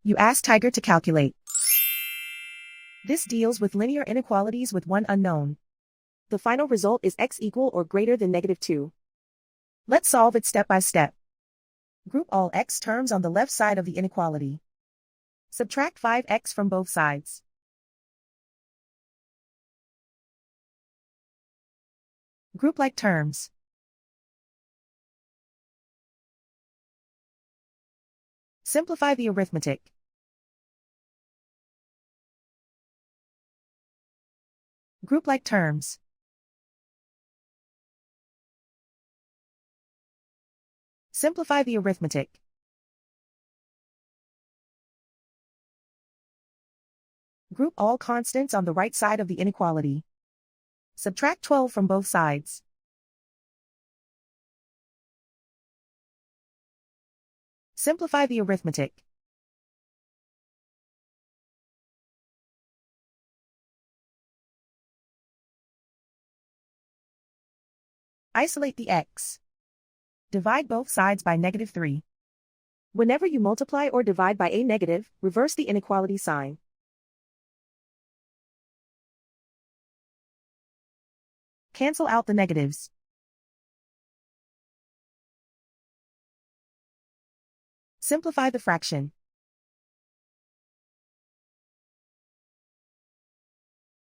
You ask Tiger to calculate. This deals with linear inequalities with one unknown. The final result is x equal or greater than -2. Let's solve it step by step. Group all x terms on the left side of the inequality. Subtract 5x from both sides. Group like terms. Simplify the arithmetic. Group like terms. Simplify the arithmetic. Group all constants on the right side of the inequality. Subtract 12 from both sides. Simplify the arithmetic. Isolate the x. Divide both sides by -3. Whenever you multiply or divide by a negative, reverse the inequality sign. Cancel out the negatives. Simplify the fraction.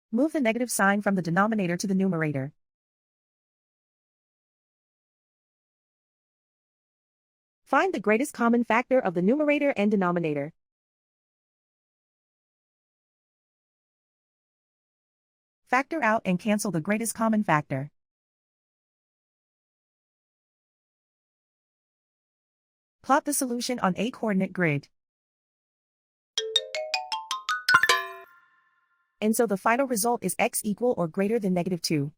Move the negative sign from the denominator to the numerator. Find the greatest common factor of the numerator and denominator. Factor out and cancel the greatest common factor. Plot the solution on a coordinate grid. And so the final result is x equal or greater than -2.